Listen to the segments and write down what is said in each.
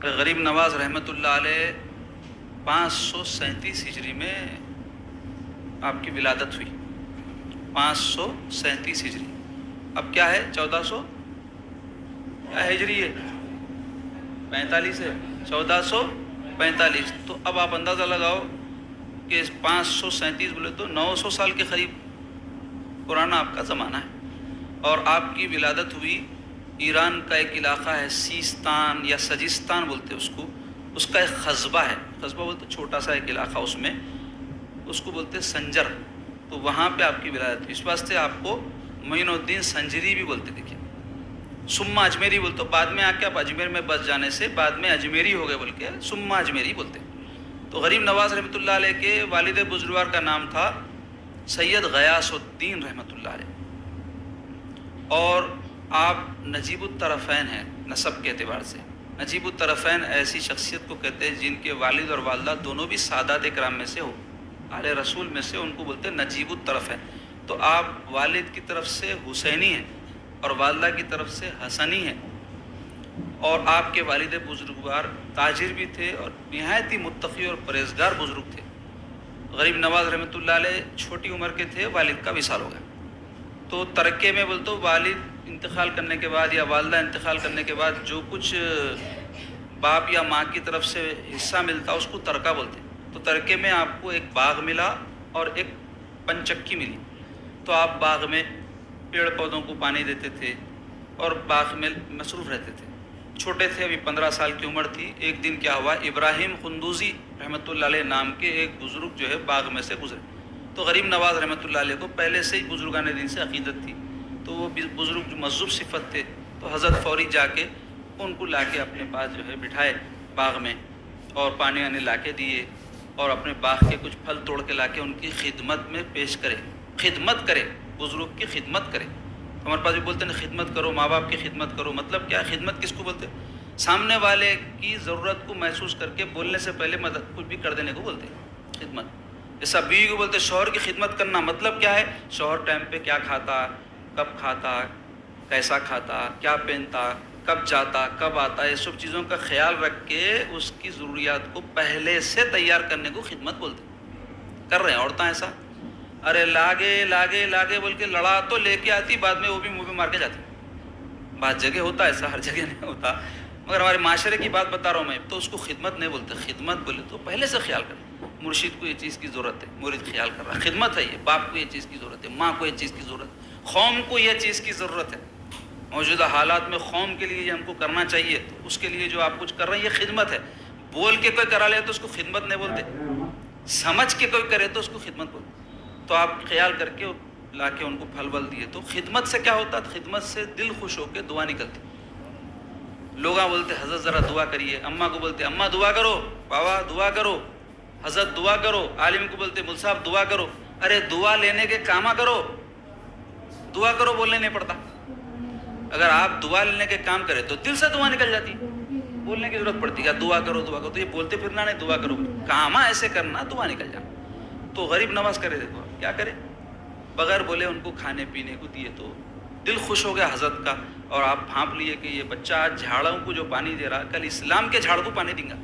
غریب نواز رحمۃ اللہ علیہ 537 ہجری میں آپ کی ولادت ہوئی. 537 ہجری. اب کیا ہے 1400 کیا ہجری ہے 45 ہے 1445. تو اب آپ اندازہ لگاؤ کہ 537 بولے تو 900 سال کے قریب پرانا آپ کا زمانہ ہے. اور آپ کی ولادت ہوئی ایران کا ایک علاقہ ہے سیستان یا سجستان بولتے اس کو، اس کا ایک قصبہ ہے. قصبہ بولتے چھوٹا سا ایک علاقہ، اس میں اس کو بولتے سنجر. تو وہاں پہ آپ کی ولادت ہوئی. اس واسطے آپ کو معین الدین سنجری بھی بولتے. دیکھیے سما اجمیری بولتے، بعد میں آ کے آپ اجمیر میں بس جانے سے بعد میں اجمیری ہو گئے بول کے سما اجمیری بولتے. تو غریب نواز رحمۃ اللہ علیہ کے والد بزرگوار کا نام تھا سید غیاث الدین رحمۃ اللہ علیہ. اور آپ نجیب الطرفین ہیں نسب کے اعتبار سے. نجیب الطرفین ایسی شخصیت کو کہتے ہیں جن کے والد اور والدہ دونوں بھی سادات کرام میں سے ہو، آل رسول میں سے، ان کو بولتے ہیں نجیب الطرفین. تو آپ والد کی طرف سے حسینی ہیں اور والدہ کی طرف سے حسنی ہیں. اور آپ کے والد بزرگوار تاجر بھی تھے اور نہایت ہی متقی اور پرہیزگار بزرگ تھے. غریب نواز رحمۃ اللہ علیہ چھوٹی عمر کے تھے، والد کا وصال ہو گیا. تو ترکے میں بولتے والد انتقال کرنے کے بعد یا والدہ انتقال کرنے کے بعد جو کچھ باپ یا ماں کی طرف سے حصہ ملتا اس کو ترکہ بولتے. تو ترکے میں آپ کو ایک باغ ملا اور ایک پنچکی ملی. تو آپ باغ میں پیڑ پودوں کو پانی دیتے تھے اور باغ میں مصروف رہتے تھے. چھوٹے تھے، ابھی 15 سال کی عمر تھی. ایک دن کیا ہوا، ابراہیم قندوزی رحمۃ اللہ علیہ نام کے ایک بزرگ جو ہے باغ میں سے گزرے. تو غریب نواز رحمۃ اللہ علیہ کو پہلے سے ہی بزرگان دین سے عقیدت تھی. تو وہ بزرگ جو مذہب صفت تھے، تو حضرت فوری جا کے ان کو لا کے اپنے پاس جو ہے بٹھائے باغ میں اور پانی وانی لا کے دیے اور اپنے باغ کے کچھ پھل توڑ کے لا کے ان کی خدمت میں پیش کرے. خدمت کرے، بزرگ کی خدمت کرے. ہمارے پاس بھی بولتے ہیں خدمت کرو، ماں باپ کی خدمت کرو. مطلب کیا خدمت کس کو بولتے ہیں؟ سامنے والے کی ضرورت کو محسوس کر کے بولنے سے پہلے مدد کچھ بھی کر دینے کو بولتے ہیں خدمت. جیسا بیوی کو بولتے شوہر کی خدمت کرنا. مطلب کیا ہے؟ شوہر ٹائم پہ کیا کھاتا، کب کھاتا، کیسا کھاتا، کیا پہنتا، کب جاتا، کب آتا، یہ سب چیزوں کا خیال رکھ کے اس کی ضروریات کو پہلے سے تیار کرنے کو خدمت بولتے. کر رہے ہیں عورتیں ایسا؟ ارے لاگے بول کے لڑا تو لے کے آتی، بعد میں وہ بھی منہ پہ مار کے جاتی. بعض جگہ ہوتا ہے ایسا، ہر جگہ نہیں ہوتا. مگر ہمارے معاشرے کی بات بتا رہا ہوں میں. تو اس کو خدمت نہیں بولتے. خدمت بولے تو پہلے سے خیال کریں. مرشد کو یہ چیز کی ضرورت ہے، مرید خیال کر رہا ہے، خدمت ہے. یہ باپ کو یہ چیز کی ضرورت ہے، ماں کو یہ چیز کی ضرورت ہے، قوم کو یہ چیز کی ضرورت ہے. موجودہ حالات میں قوم کے لیے یہ ہم کو کرنا چاہیے. تو اس کے لیے جو آپ کچھ کر رہے ہیں یہ خدمت ہے. بول کے کوئی کرا لے تو اس کو خدمت نہیں بولتے. سمجھ کے کوئی کرے تو اس کو خدمت بولتے. تو آپ خیال کر کے لا کے ان کو پھل ول دیے. تو خدمت سے کیا ہوتا؟ خدمت سے دل خوش ہو کے دعا نکلتی. لوگ بولتے حضرت ذرا دعا کریے. اماں کو بولتے اماں دعا کرو، بابا دعا کرو، حضرت دعا کرو. عالم کو بولتے مل صاحب دعا کرو. ارے دعا لینے کے کاما کرو، دعا کرو بولنے نہیں پڑتا. اگر آپ دعا لینے کے کام کرے تو دل سے دعا نکل جاتی، بولنے کی ضرورت پڑتی ہے دعا کرو دعا کرو. تو یہ بولتے پھرنا نہیں، دعا کرو، کاما ایسے کرنا دعا نکل جانا. تو غریب نواز کرے، دیکھو کیا کرے، بغیر بولے ان کو کھانے پینے کو دیے. تو دل خوش ہو گیا حضرت کا. اور آپ بھانپ لیے کہ یہ بچہ آج جھاڑوں کو جو پانی دے رہا کل اسلام کے جھاڑ کو پانی دیں گا.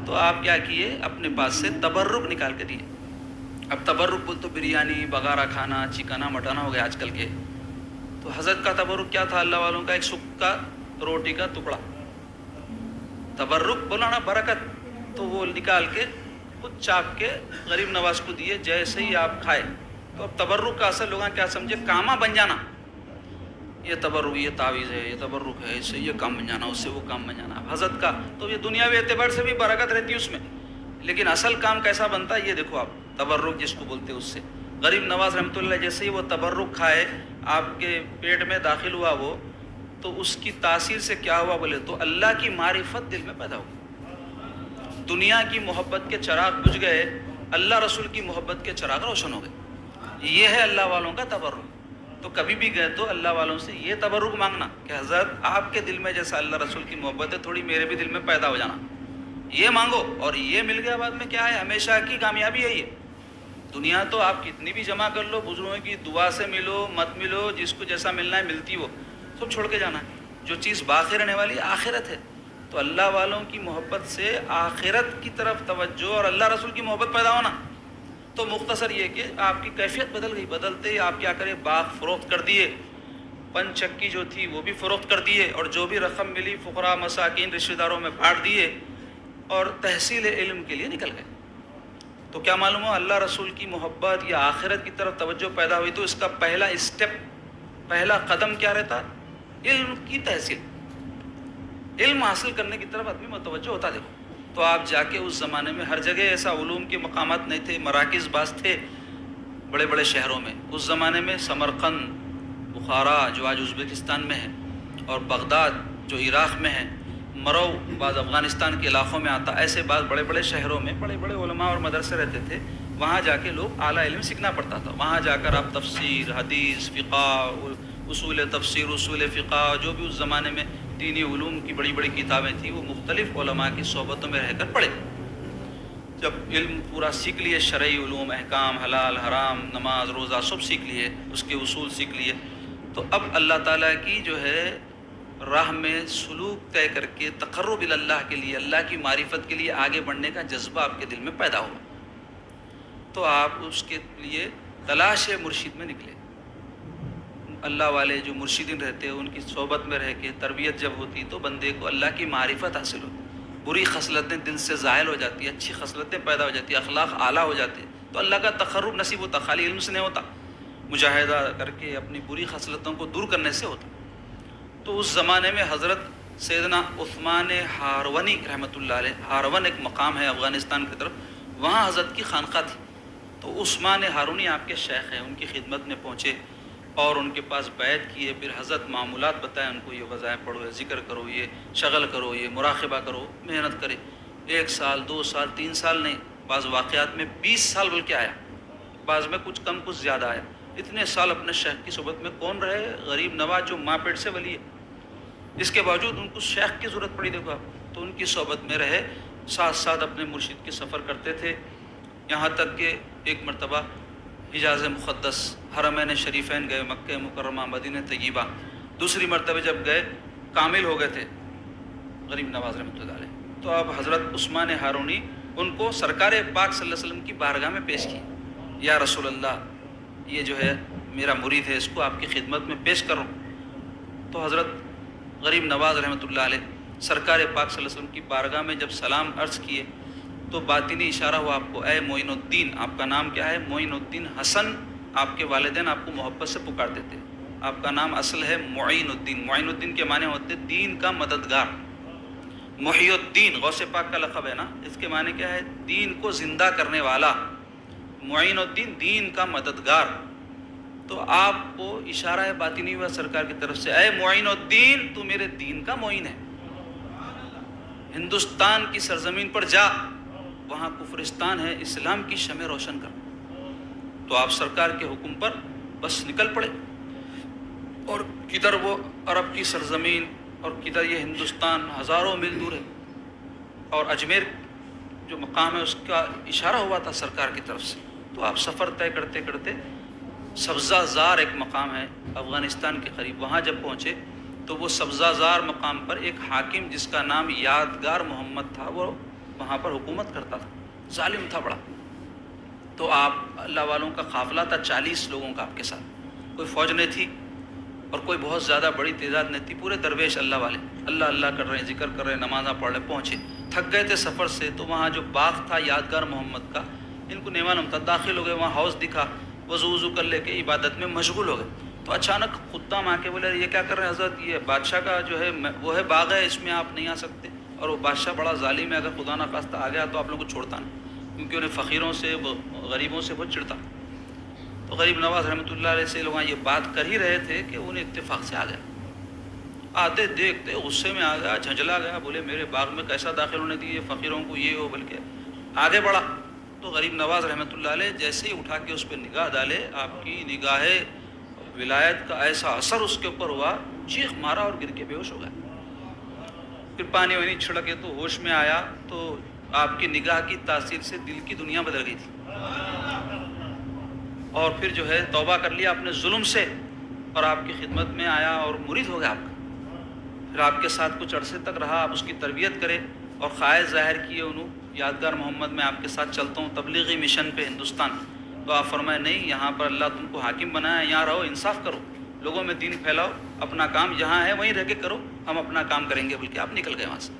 تو آپ کیا کیے، اپنے پاس سے تبرک نکال کے دیے. اب تبرک بول تو بریانی بغارہ کھانا، چکنا مٹانا ہو گیا آج کل کے. تو حضرت کا تبرک کیا تھا؟ اللہ والوں کا ایک سکا روٹی کا ٹکڑا. تبرک بولا نا برکت. تو وہ نکال کے خود چاپ کے غریب نواز کو دیے. جیسے ہی آپ کھائے تو اب تبرک کا اثر لوگاں کیا سمجھے؟ کاما بن جانا. یہ تبرک، یہ تعویذ ہے، یہ تبرک ہے، اس سے یہ کام بن جانا، اس سے وہ کام بن جانا. حضرت کا تو یہ دنیاوی اعتبار سے بھی برکت رہتی ہے اس میں، لیکن اصل کام کیسا بنتا ہے یہ دیکھو آپ. تبرک جس کو بولتے اس سے. غریب نواز رحمۃ اللہ جیسے ہی وہ تبرک کھائے، آپ کے پیٹ میں داخل ہوا وہ، تو اس کی تاثیر سے کیا ہوا بولے تو اللہ کی معرفت دل میں پیدا ہوئی. دنیا کی محبت کے چراغ بجھ گئے، اللہ رسول کی محبت کے چراغ روشن ہو گئے. یہ ہے اللہ والوں کا تبرک. تو کبھی بھی گئے تو اللہ والوں سے یہ تبرک مانگنا کہ حضرت آپ کے دل میں جیسا اللہ رسول کی محبت ہے تھوڑی میرے بھی دل میں پیدا ہو جانا. یہ مانگو اور یہ مل گیا. بعد میں کیا ہے، ہمیشہ کی کامیابی ہے. یہ دنیا تو آپ کتنی بھی جمع کر لو، بزرگوں کی دعا سے ملو مت ملو، جس کو جیسا ملنا ہے ملتی، وہ سب چھوڑ کے جانا ہے. جو چیز باقی رہنے والی آخرت ہے. تو اللہ والوں کی محبت سے آخرت کی طرف توجہ اور اللہ رسول کی محبت پیدا ہونا. تو مختصر یہ کہ آپ کی کیفیت بدل گئی. بدلتے ہی آپ کیا کریں، باغ فروخت کر دیے، پن چکی جو تھی وہ بھی فروخت کر دیے، اور جو بھی رقم ملی فقراء مساکین رشتہ داروں میں بانٹ دیے، اور تحصیل علم کے لیے نکل گئے. تو کیا معلوم ہو، اللہ رسول کی محبت یا آخرت کی طرف توجہ پیدا ہوئی تو اس کا پہلا اسٹیپ، پہلا قدم کیا رہتا؟ علم کی تحصیل، علم حاصل کرنے کی طرف آدمی متوجہ ہوتا. دیکھو تو آپ جا کے اس زمانے میں ہر جگہ ایسا علوم کے مقامات نہیں تھے، مراکز بعض تھے بڑے بڑے شہروں میں. اس زمانے میں سمرقند، بخارا جو آج ازبکستان میں ہے، اور بغداد جو عراق میں ہے، مرو بعض افغانستان کے علاقوں میں آتا، ایسے بعض بڑے بڑے شہروں میں بڑے بڑے علماء اور مدرسے رہتے تھے. وہاں جا کے لوگ اعلیٰ علم سیکھنا پڑتا تھا. وہاں جا کر آپ تفسیر، حدیث، فقہ، اصول تفسیر، اصول فقہ، جو بھی اس زمانے میں دینی علوم کی بڑی بڑی کتابیں تھیں، وہ مختلف علماء کی صحبتوں میں رہ کر پڑھے. جب علم پورا سیکھ لیے، شرعی علوم، احکام، حلال حرام، نماز روزہ سب سیکھ لیے، اس کے اصول سیکھ لیے، تو اب اللہ تعالیٰ کی جو ہے راہ میں سلوک طے کر کے تقرب اللہ کے لیے، اللہ کی معرفت کے لیے آگے بڑھنے کا جذبہ آپ کے دل میں پیدا ہوا. تو آپ اس کے لیے تلاش مرشد میں نکلے. اللہ والے جو مرشدین رہتے ہیں ان کی صحبت میں رہ کے تربیت جب ہوتی تو بندے کو اللہ کی معرفت حاصل ہوتی، بری خصلتیں دل سے زائل ہو جاتی، اچھی خصلتیں پیدا ہو جاتی، اخلاق اعلیٰ ہو جاتے، تو اللہ کا تقرب نصیب ہوتا. خالی علم سے نہیں ہوتا، مجاہدہ کر کے اپنی بری خصلتوں کو دور کرنے سے ہوتا. تو اس زمانے میں حضرت سیدنا عثمان ہارونی رحمۃ اللہ علیہ، ہارون ایک مقام ہے افغانستان کی طرف، وہاں حضرت کی خانقاہ تھی. تو عثمان ہارونی آپ کے شیخ ہیں، ان کی خدمت میں پہنچے اور ان کے پاس بیعت کیے. پھر حضرت معمولات بتائیں ان کو، یہ وظائف پڑھو، یہ ذکر کرو، یہ شغل کرو، یہ مراقبہ کرو، محنت کرے. 1 سال 2 سال 3 سال نہیں، بعض واقعات میں 20 سال بلکہ آیا، بعض میں کچھ کم کچھ زیادہ آیا. اتنے سال اپنے شیخ کی صحبت میں کون رہے؟ غریب نواز جو ماں پیٹ سے ولی ہے، اس کے باوجود ان کو شیخ کی ضرورت پڑی. دیکھو آپ، تو ان کی صحبت میں رہے، ساتھ ساتھ اپنے مرشد کے سفر کرتے تھے. یہاں تک کہ ایک مرتبہ حجاز مقدس، حرمین شریفین گئے، مکہ مکرمہ، مدینہ طیبہ. دوسری مرتبہ جب گئے، کامل ہو گئے تھے غریب نواز رحمۃ اللہ علیہ. تو اب حضرت عثمان ہارونی ان کو سرکار پاک صلی اللہ علیہ وسلم کی بارگاہ میں پیش کی. یا رسول اللہ، یہ جو ہے میرا مرید ہے، اس کو آپ کی خدمت میں پیش کروں. تو حضرت غریب نواز رحمۃ اللہ علیہ سرکار پاک صلی اللہ علیہ وسلم کی بارگاہ میں جب سلام عرض کیے تو باطنی اشارہ ہوا آپ کو، اے معین الدین، آپ کا نام کیا ہے؟ معین الدین حسن. آپ کے والدین آپ کو محبت سے پکارتے تھے. آپ کا نام اصل ہے معین الدین. معین الدین کے معنی ہوتے دین کا مددگار. محی الدین غوث پاک کا لقب ہے نا، اس کے معنی کیا ہے؟ دین کو زندہ کرنے والا. معین الدین، دین کا مددگار. تو آپ کو اشارہ باطنی ہوا سرکار کی طرف سے، اے معین الدین، تو میرے دین کا معین ہے. ہندوستان کی سرزمین پر جا، وہاں کفرستان ہے، اسلام کی شمع روشن کر. تو آپ سرکار کے حکم پر بس نکل پڑے، اور کدھر وہ عرب کی سرزمین اور کدھر یہ ہندوستان ہزاروں میل دور ہے. اور اجمیر جو مقام ہے اس کا اشارہ ہوا تھا سرکار کی طرف سے. تو آپ سفر طے کرتے کرتے سبزہ زار ایک مقام ہے افغانستان کے قریب، وہاں جب پہنچے تو وہ سبزہ زار مقام پر ایک حاکم جس کا نام یادگار محمد تھا، وہ وہاں پر حکومت کرتا تھا، ظالم تھا بڑا. تو آپ اللہ والوں کا قافلہ تھا 40 لوگوں کا آپ کے ساتھ، کوئی فوج نہیں تھی اور کوئی بہت زیادہ بڑی تعداد نہیں تھی، پورے درویش اللہ والے اللہ اللہ کر رہے ہیں، ذکر کر رہے ہیں، نمازاں پڑھ رہے. پہنچے، تھک گئے تھے سفر سے، تو وہاں جو باغ تھا یادگار محمد کا، ان کو نہیں معلوم تھا. داخل ہو گئے، وہاں ہاؤس دکھا، وضو کر لے کے عبادت میں مشغول ہو گئے. تو اچانک خدام آ کے بولے، یہ کیا کر رہے ہیں حضرت؟ یہ بادشاہ کا جو ہے وہ ہے باغ ہے، اس میں آپ نہیں آ سکتے. اور وہ بادشاہ بڑا ظالم ہے، اگر خدا نہ خواستہ آ گیا تو آپ لوگوں کو چھوڑتا نہیں، کیونکہ انہیں فقیروں سے، غریبوں سے بہت چڑھتا. تو غریب نواز رحمۃ اللہ علیہ سے لوگ یہ بات کر ہی رہے تھے کہ انہیں اتفاق سے آ گیا. آتے دیکھتے غصے میں آ گیا، جھنجلا گیا، بولے میرے باغ میں کیسا داخل ہونے دیے فقیروں کو، یہ ہو، بلکہ آگے بڑھا. تو غریب نواز رحمۃ اللہ علیہ جیسے ہی اٹھا کے اس پہ نگاہ ڈالے، آپ کی نگاہ ولایت کا ایسا اثر اس کے اوپر ہوا، چیخ مارا اور گر کے بے ہوش ہو گیا. پھر پانی وانی چھڑکے تو ہوش میں آیا، تو آپ کی نگاہ کی تاثیر سے دل کی دنیا بدل گئی تھی. اور پھر جو ہے توبہ کر لیا اپنے ظلم سے، اور آپ کی خدمت میں آیا اور مرید ہو گیا آپ کا. پھر آپ کے ساتھ کچھ عرصے تک رہا، آپ اس کی تربیت کرے اور خواہش ظاہر کیے انہوں یادگار محمد میں آپ کے ساتھ چلتا ہوں تبلیغی مشن پہ ہندوستان، تو آپ فرمائے نہیں، یہاں پر اللہ تم کو حاکم بنایا ہے، یہاں رہو، انصاف کرو، لوگوں میں دین پھیلاؤ، اپنا کام جہاں ہے وہیں رہ کے کرو، ہم اپنا کام کریں گے، بلکہ آپ نکل گئے وہاں سے۔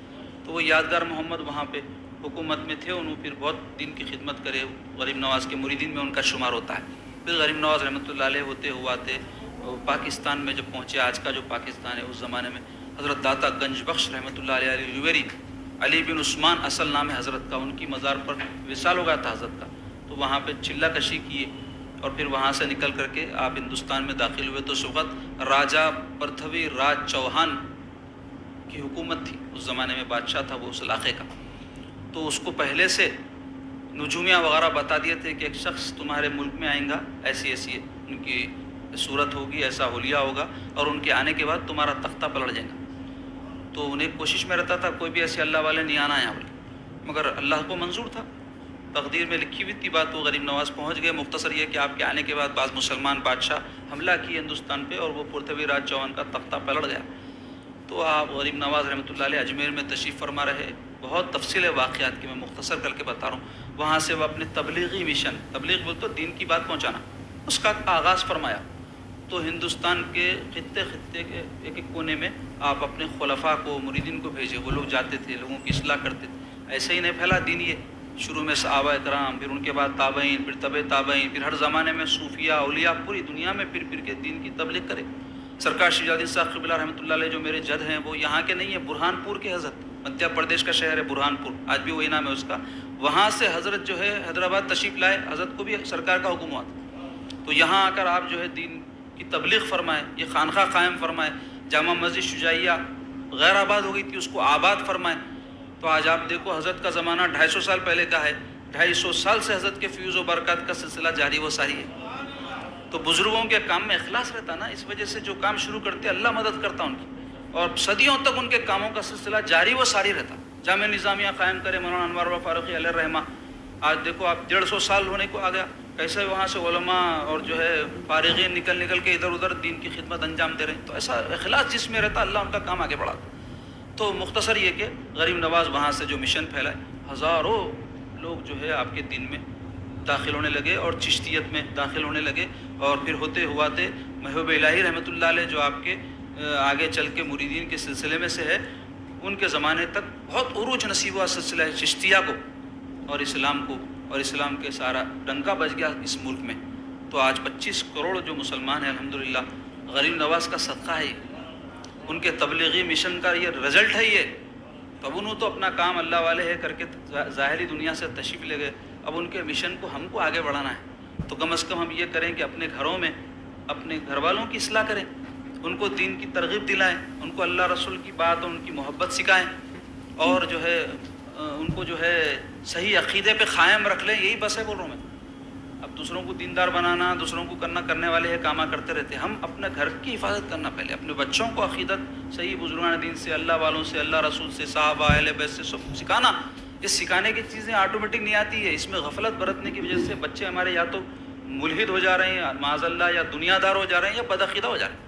تو وہ یادگار محمد وہاں پہ حکومت میں تھے، انہوں پھر بہت دین کی خدمت کرے، غریب نواز کے مریدین میں ان کا شمار ہوتا ہے۔ پھر غریب نواز رحمۃ اللہ علیہ ہوتے ہواتے پاکستان میں جب پہنچے، آج کا جو پاکستان ہے، اس زمانے میں حضرت داتا گنج بخش رحمۃ اللہ علیہ لیوری، علی بن عثمان اصل نام ہے حضرت کا، ان کی مزار پر وصال ہو گیا تھا حضرت کا، تو وہاں پہ چلہ کشی کیے اور پھر وہاں سے نکل کر کے آپ ہندوستان میں داخل ہوئے۔ تو اس وقت راجا پرتھوی راج چوہان کی حکومت تھی، اس زمانے میں بادشاہ تھا وہ اس علاقے کا، تو اس کو پہلے سے نجومیہ وغیرہ بتا دیے تھے کہ ایک شخص تمہارے ملک میں آئیں گا، ایسی ایسی ان کی صورت ہوگی، ایسا حلیہ ہوگا، اور ان کے آنے کے بعد تمہارا تختہ پلٹ جائے گا۔ تو انہیں کوشش میں رہتا تھا کوئی بھی ایسے اللہ والے نہیں آنا یہاں پر، مگر اللہ کو منظور تھا، تقدیر میں لکھی ہوئی تھی بات، وہ غریب نواز پہنچ گئے۔ مختصر یہ کہ آپ کے آنے کے بعد بعض مسلمان بادشاہ حملہ کیے ہندوستان پہ اور وہ پرتھوی راج چوہان کا تختہ پلٹ گیا۔ تو آپ غریب نواز رحمۃ اللہ علیہ اجمیر میں تشریف فرما رہے، بہت تفصیل ہے واقعات کی، میں مختصر کر کے بتا رہا ہوں۔ وہاں سے وہ اپنے تبلیغی مشن، تبلیغ بول تو دین کی بات پہنچانا، اس کا آغاز فرمایا۔ تو ہندوستان کے خطے خطے کے ایک ایک کونے میں آپ اپنے خلفاء کو، مریدین کو بھیجے، وہ لوگ جاتے تھے، لوگوں کی اصلاح کرتے تھے۔ ایسے ہی نہیں پھیلا دین، یہ شروع میں صحابہ کرام، پھر ان کے بعد تابعین، پھر تبع تابعین، پھر ہر زمانے میں صوفیہ اولیاء پوری دنیا میں پھر پھر کے دین کی تبلیغ کرے۔ سرکار شجاع الدین صاحب قبلہ رحمۃ اللہ علیہ جو میرے جد ہیں، وہ یہاں کے نہیں ہیں، برہان پور کے حضرت، مدھیہ پردیش کا شہر ہے برہان پور، آج بھی وہی نام ہے اس کا، وہاں سے حضرت جو ہے حیدرآباد تشریف لائے، حضرت کو بھی سرکار کا حکم ہوا تھا، تو یہاں آ کر آپ جو ہے دین کی تبلیغ فرمائے، یہ خانقاہ قائم فرمائے، جامع مسجد شجاعیہ غیر آباد ہو گئی تھی، اس کو آباد فرمائے۔ تو آج آپ دیکھو حضرت کا زمانہ 250 سال پہلے کا ہے، 250 سال سے حضرت کے فیوز و برکات کا سلسلہ جاری و ساری ہے۔ تو بزرگوں کے کام میں اخلاص رہتا نا، اس وجہ سے جو کام شروع کرتے اللہ مدد کرتا ان کی، اور صدیوں تک ان کے کاموں کا سلسلہ جاری و ساری رہتا۔ جامع نظامیہ قائم کرے مولانا انوار اللہ فاروقی علیہ الرحمہ، آج دیکھو آپ 150 سال ہونے کو آ گیا، کیسے وہاں سے علماء اور جو ہے فارغین نکل نکل کے ادھر ادھر دین کی خدمت انجام دے رہے ہیں۔ تو ایسا اخلاص جس میں رہتا اللہ ان کا کام آگے بڑھاتا۔ تو مختصر یہ کہ غریب نواز وہاں سے جو مشن پھیلائے، ہزاروں لوگ جو ہے آپ کے دین میں داخل ہونے لگے اور چشتیت میں داخل ہونے لگے، اور پھر ہوتے ہواتے محبوب الہی رحمۃ اللہ علیہ جو آپ کے آگے چل کے مریدین کے سلسلے میں سے ہے، ان کے زمانے تک بہت عروج نصیب ہوا سلسلہ چشتیہ کو اور اسلام کو، اور اسلام کے سارا ڈنکا بج گیا اس ملک میں۔ تو آج 25 کروڑ جو مسلمان ہیں الحمدللہ، غریب نواز کا صدقہ ہے، ان کے تبلیغی مشن کا یہ رزلٹ ہے یہ۔ تو اب انہوں تو اپنا کام اللہ والے ہے کر کے ظاہری دنیا سے تشریف لے گئے، اب ان کے مشن کو ہم کو آگے بڑھانا ہے۔ تو کم از کم ہم یہ کریں کہ اپنے گھروں میں اپنے گھر والوں کی اصلاح کریں، ان کو دین کی ترغیب دلائیں، ان کو اللہ رسول کی بات اور ان کی محبت سکھائیں، اور جو ہے ان کو جو ہے صحیح عقیدے پہ قائم رکھ لیں، یہی بس ہے بول رہا ہوں میں۔ اب دوسروں کو دیندار بنانا، دوسروں کو کرنے والے ہیں، کامہ کرتے رہتے، ہم اپنے گھر کی حفاظت کرنا پہلے، اپنے بچوں کو عقیدت صحیح بزرگان دین سے، اللہ والوں سے، اللہ رسول سے، صحابہ اہل بیت سے سب سکھانا۔ یہ سکھانے کی چیزیں آٹومیٹک نہیں آتی ہے، اس میں غفلت برتنے کی وجہ سے بچے ہمارے یا تو ملحد ہو جا رہے ہیں معاذ اللہ، یا دنیا دار ہو جا رہے ہیں، یا بدعقیدہ ہو جا رہے ہیں۔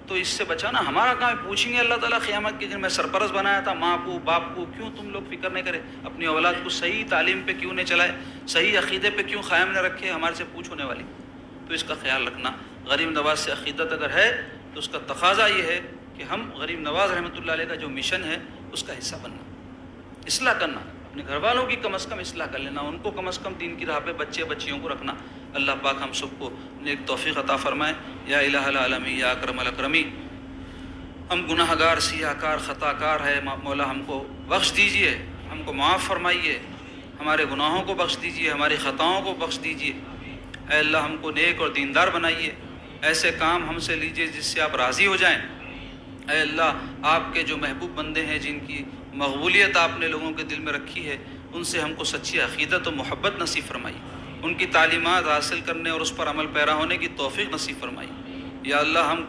تو اس سے بچانا ہمارا کام ہے۔ پوچھیں گے اللہ تعالیٰ قیامت کے دن، میں سرپرست بنایا تھا ماں کو باپ کو، کیوں تم لوگ فکر نہیں کرے، اپنی اولاد کو صحیح تعلیم پہ کیوں نہیں چلائے، صحیح عقیدے پہ کیوں قائم نہ رکھے، ہمارے سے پوچھ ہونے والی۔ تو اس کا خیال رکھنا۔ غریب نواز سے عقیدت اگر ہے تو اس کا تقاضا یہ ہے کہ ہم غریب نواز رحمۃ اللہ علیہ کا جو مشن ہے اس کا حصہ بننا، اصلاح کرنا، اپنے گھر والوں کی کم از کم اصلاح کر لینا، ان کو کم از کم دین کی راہ پہ بچے بچیوں کو رکھنا۔ اللہ پاک ہم سب کو نیک توفیق عطا فرمائے۔ یا الہ العالمین یا اکرم الاکرمین، ہم گناہ گار، سیاہ کار، خطا کار ہے، مولا ہم کو بخش دیجئے، ہم کو معاف فرمائیے، ہمارے گناہوں کو بخش دیجئے، ہماری خطاؤں کو بخش دیجئے۔ اے اللہ ہم کو نیک اور دیندار بنائیے، ایسے کام ہم سے لیجئے جس سے آپ راضی ہو جائیں۔ اے اللہ آپ کے جو محبوب بندے ہیں جن کی مقبولیت آپ نے لوگوں کے دل میں رکھی ہے، ان سے ہم کو سچی عقیدت و محبت نصیب فرمائی، ان کی تعلیمات حاصل کرنے اور اس پر عمل پیرا ہونے کی توفیق نصیب فرمائی۔ یا اللہ ہم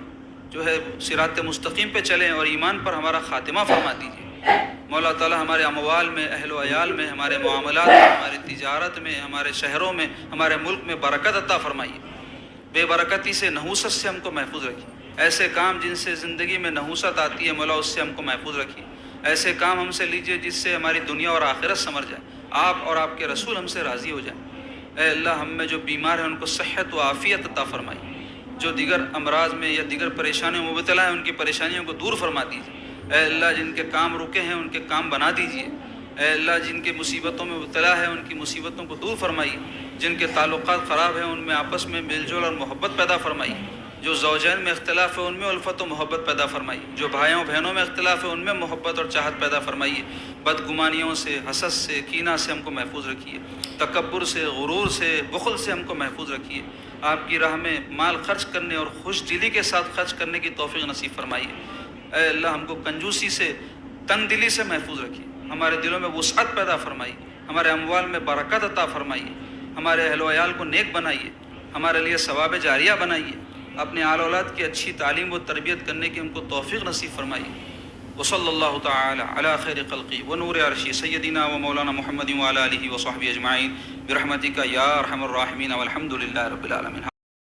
جو ہے صراط مستقیم پہ چلیں اور ایمان پر ہمارا خاتمہ فرما دیجیے۔ مولا تعالیٰ ہمارے اموال میں، اہل و عیال میں، ہمارے معاملات میں، ہماری تجارت میں، ہمارے شہروں میں، ہمارے ملک میں برکت عطا فرمائیے، بے برکتی سے، نحوست سے ہم کو محفوظ رکھیے۔ ایسے کام جن سے زندگی میں نحوست آتی ہے مولا اس سے ہم کو محفوظ رکھیے، ایسے کام ہم سے لیجئے جس سے ہماری دنیا اور آخرت سنور جائے، آپ اور آپ کے رسول ہم سے راضی ہو جائیں۔ اے اللہ ہم میں جو بیمار ہیں ان کو صحت و عافیت عطا فرمائیے، جو دیگر امراض میں یا دیگر پریشانیوں میں مبتلا ہیں ان کی پریشانیوں کو دور فرما دیجیے۔ اے اللہ جن کے کام رکے ہیں ان کے کام بنا دیجیے۔ اے اللہ جن کے مصیبتوں میں مبتلا ہے ان کی مصیبتوں کو دور فرمائیے، جن کے تعلقات خراب ہیں ان میں آپس میں میل جول اور محبت پیدا فرمائیے، جو زوجین میں اختلاف ہے ان میں الفت و محبت پیدا فرمائیے، جو بھائیوں بہنوں میں اختلاف ہے ان میں محبت اور چاہت پیدا فرمائیے، بدگمانیوں سے، حسد سے، کینہ سے ہم کو محفوظ رکھیے، تکبر سے، غرور سے، بخل سے ہم کو محفوظ رکھیے، آپ کی راہ میں مال خرچ کرنے اور خوش دلی کے ساتھ خرچ کرنے کی توفیق نصیب فرمائیے۔ اے اللہ ہم کو کنجوسی سے، تنگ دلی سے محفوظ رکھیے، ہمارے دلوں میں وسعت پیدا فرمائیے، ہمارے اموال میں برکت عطا فرمائیے، ہمارے اہل و عیال کو نیک بنائیے، ہمارے لیے ثواب جاریہ بنائیے، اپنے آل اولاد کی اچھی تعلیم و تربیت کرنے کی ہم کو توفیق نصیب فرمائیے۔ وصلی اللہ تعالی علی خیر خلقی ونور عرشی سیدنا و مولانا محمد وعلی آلہ وصحبہ اجمعین برحمتک یا ارحم الراحمین والحمد للہ رب العالمین۔